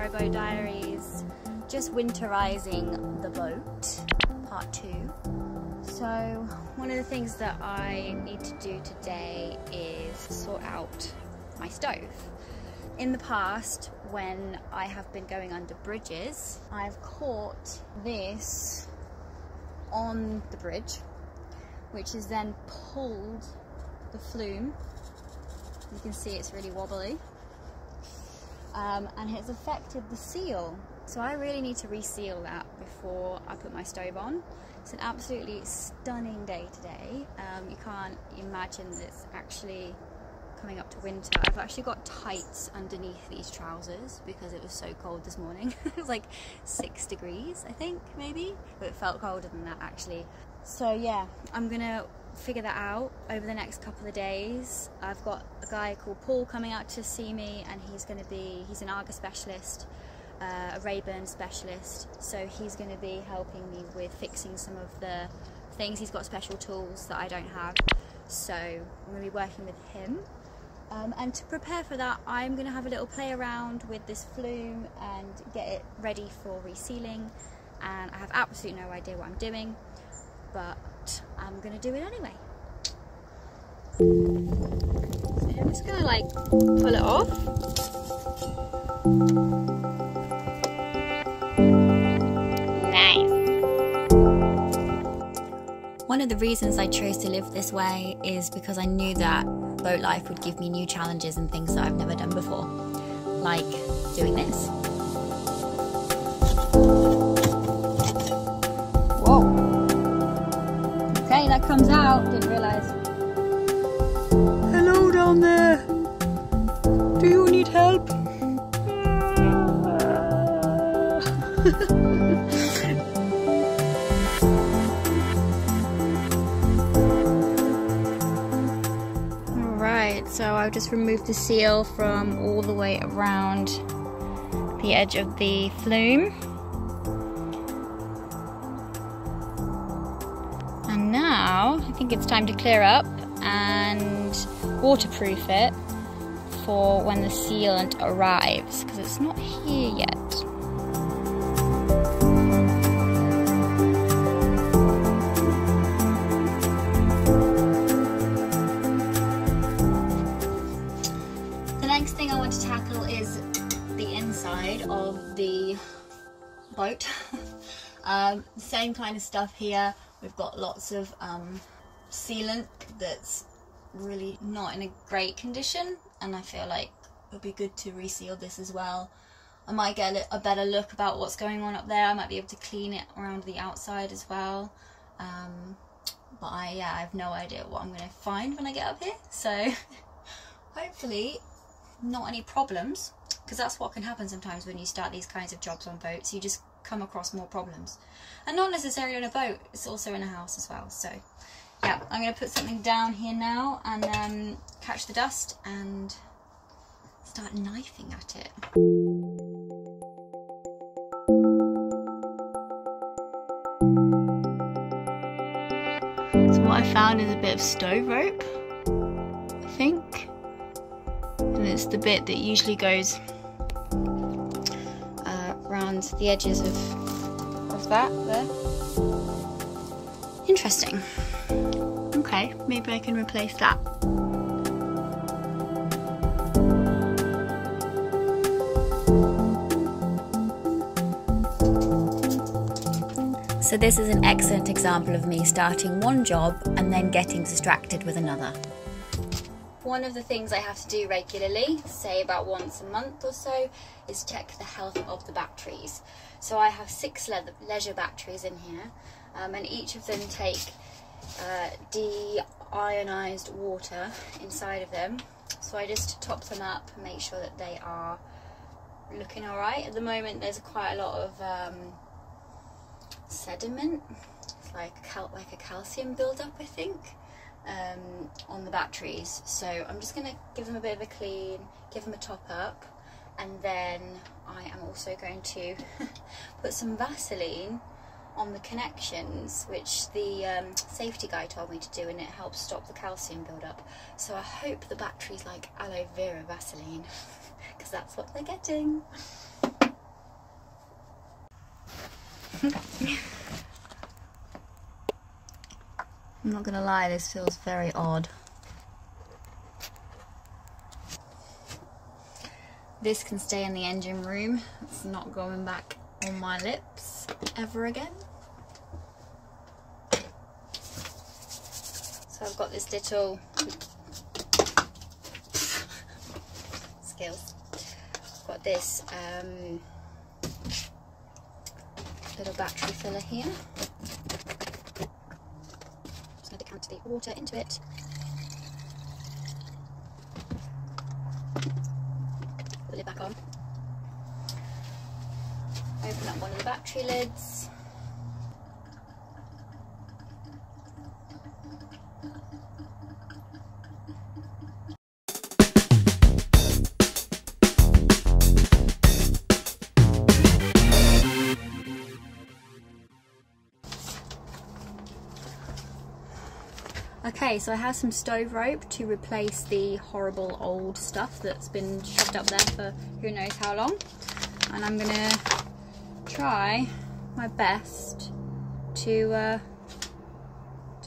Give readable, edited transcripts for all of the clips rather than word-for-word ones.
Narrowboat Diaries, just winterizing the boat, part 2. So one of the things that I need to do today is sort out my stove. In the past, when I have been going under bridges, I've caught this on the bridge, which has then pulled the flume. You can see it's really wobbly, and it's affected the seal. So I really need to reseal that before I put my stove on. It's an absolutely stunning day today. You can't imagine that it's actually coming up to winter. I've actually got tights underneath these trousers because it was so cold this morning. It was like 6 degrees, I think, maybe, but it felt colder than that actually. So yeah, I'm gonna figure that out over the next couple of days. I've got a guy called Paul coming out to see me, and he's an Arga specialist, a Rayburn specialist, so he's going to be helping me with fixing some of the things. He's got special tools that I don't have, so I'm going to be working with him. And to prepare for that, I'm going to have a little play around with this flume and get it ready for resealing, and I have absolutely no idea what I'm doing, but I'm going to do it anyway. So I'm just going to like pull it off. One of the reasons I chose to live this way is because I knew that boat life would give me new challenges and things that I've never done before, like doing this. Whoa. Okay, that comes out, didn't realise. Hello down there. Do you need help? So I've just removed the seal from all the way around the edge of the flume. And now I think it's time to clear up and waterproof it for when the sealant arrives, because it's not here yet. Of the boat. Same kind of stuff here. We've got lots of sealant that's really not in a great condition, and I feel like it would be good to reseal this as well. I might get a better look about what's going on up there. I might be able to clean it around the outside as well, but I have no idea what I'm going to find when I get up here, so hopefully not any problems. Because that's what can happen sometimes when you start these kinds of jobs on boats. You just come across more problems. And not necessarily on a boat, it's also in a house as well. So yeah, I'm going to put something down here now and catch the dust and start knifing at it. So what I found is a bit of stove rope, I think. And it's the bit that usually goes around the edges of that there. Interesting. Okay, maybe I can replace that. So this is an excellent example of me starting one job and then getting distracted with another. One of the things I have to do regularly, say about once a month or so, is check the health of the batteries. So I have 6 leisure batteries in here, and each of them take deionized water inside of them. So I just top them up and make sure that they are looking alright. At the moment there's quite a lot of sediment, it's like a calcium build-up, I think. On the batteries, so I'm just going to give them a bit of a clean, give them a top up, and then I am also going to put some Vaseline on the connections, which the safety guy told me to do, and it helps stop the calcium build-up. So I hope the battery's like aloe vera Vaseline, because that's what they're getting. I'm not gonna lie, this feels very odd. This can stay in the engine room. It's not going back on my lips ever again. So I've got this little skills. I've got this little battery filler here. Just going to decant the water into it. Put the lid back on. Open up one of the battery lids. Okay, so I have some stove rope to replace the horrible old stuff that's been shoved up there for who knows how long. And I'm gonna try my best to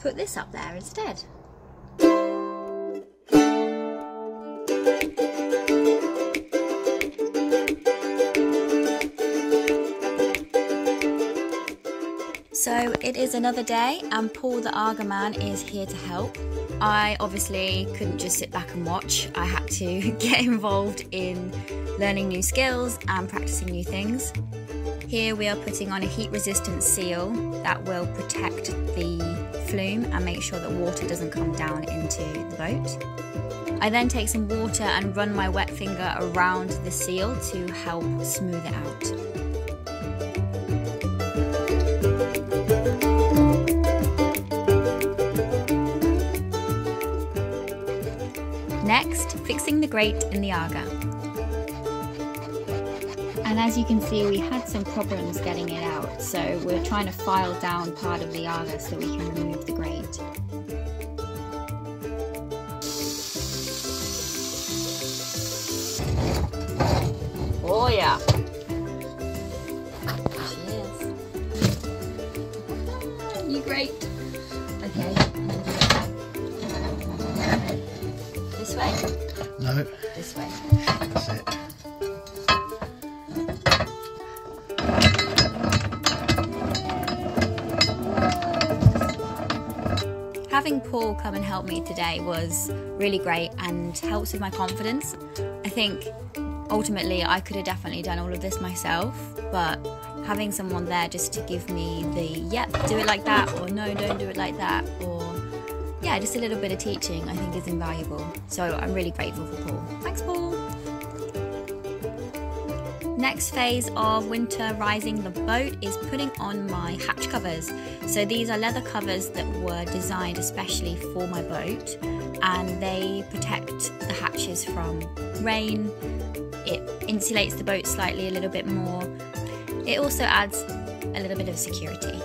put this up there instead. So it is another day and Paul the Arga man is here to help. I obviously couldn't just sit back and watch. I had to get involved in learning new skills and practicing new things. Here we are putting on a heat resistant seal that will protect the flume and make sure that water doesn't come down into the boat. I then take some water and run my wet finger around the seal to help smooth it out. Next, fixing the grate in the Arga. And as you can see, we had some problems getting it out, so we're trying to file down part of the Arga so we can remove the grate. Oh yeah! Cheers! You great! Okay. This way? No. This way. That's it. Having Paul come and help me today was really great and helps with my confidence. I think ultimately I could have definitely done all of this myself, but having someone there just to give me the yep, do it like that, or no, don't do it like that, or yeah, just a little bit of teaching I think is invaluable. So I'm really grateful for Paul. Thanks, Paul. Next phase of winterizing the boat is putting on my hatch covers. So these are leather covers that were designed especially for my boat, and they protect the hatches from rain. It insulates the boat slightly a little bit more. It also adds a little bit of security.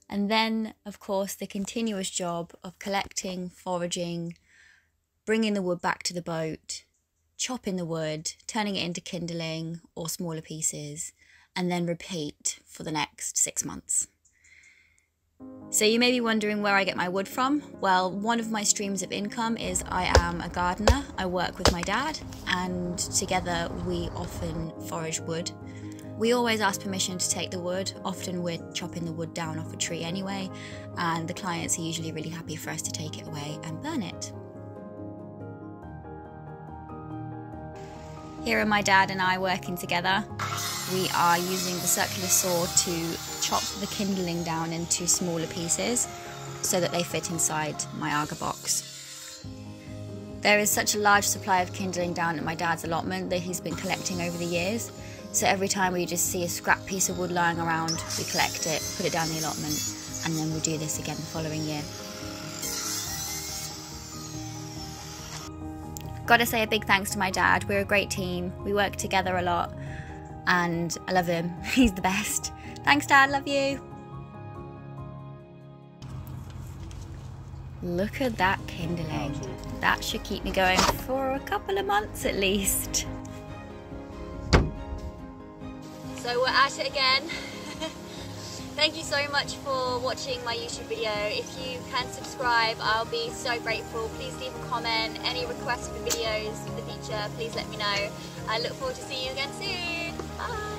And then, of course, the continuous job of collecting, foraging, bringing the wood back to the boat, chopping the wood, turning it into kindling or smaller pieces, and then repeat for the next 6 months. So you may be wondering where I get my wood from. Well, one of my streams of income is I am a gardener. I work with my dad, and together we often forage wood. We always ask permission to take the wood. Often we're chopping the wood down off a tree anyway, and the clients are usually really happy for us to take it away and burn it. Here are my dad and I working together. We are using the circular saw to chop the kindling down into smaller pieces so that they fit inside my Arga box. There is such a large supply of kindling down at my dad's allotment that he's been collecting over the years. So every time we just see a scrap piece of wood lying around, we collect it, put it down the allotment, and then we'll do this again the following year. Gotta say a big thanks to my dad. We're a great team. We work together a lot and I love him. He's the best. Thanks, Dad. Love you. Look at that kindling. That should keep me going for a couple of months at least. So we're at it again. Thank you so much for watching my YouTube video. If you can subscribe, I'll be so grateful. Please leave a comment. Any requests for videos in the future, please let me know. I look forward to seeing you again soon. Bye.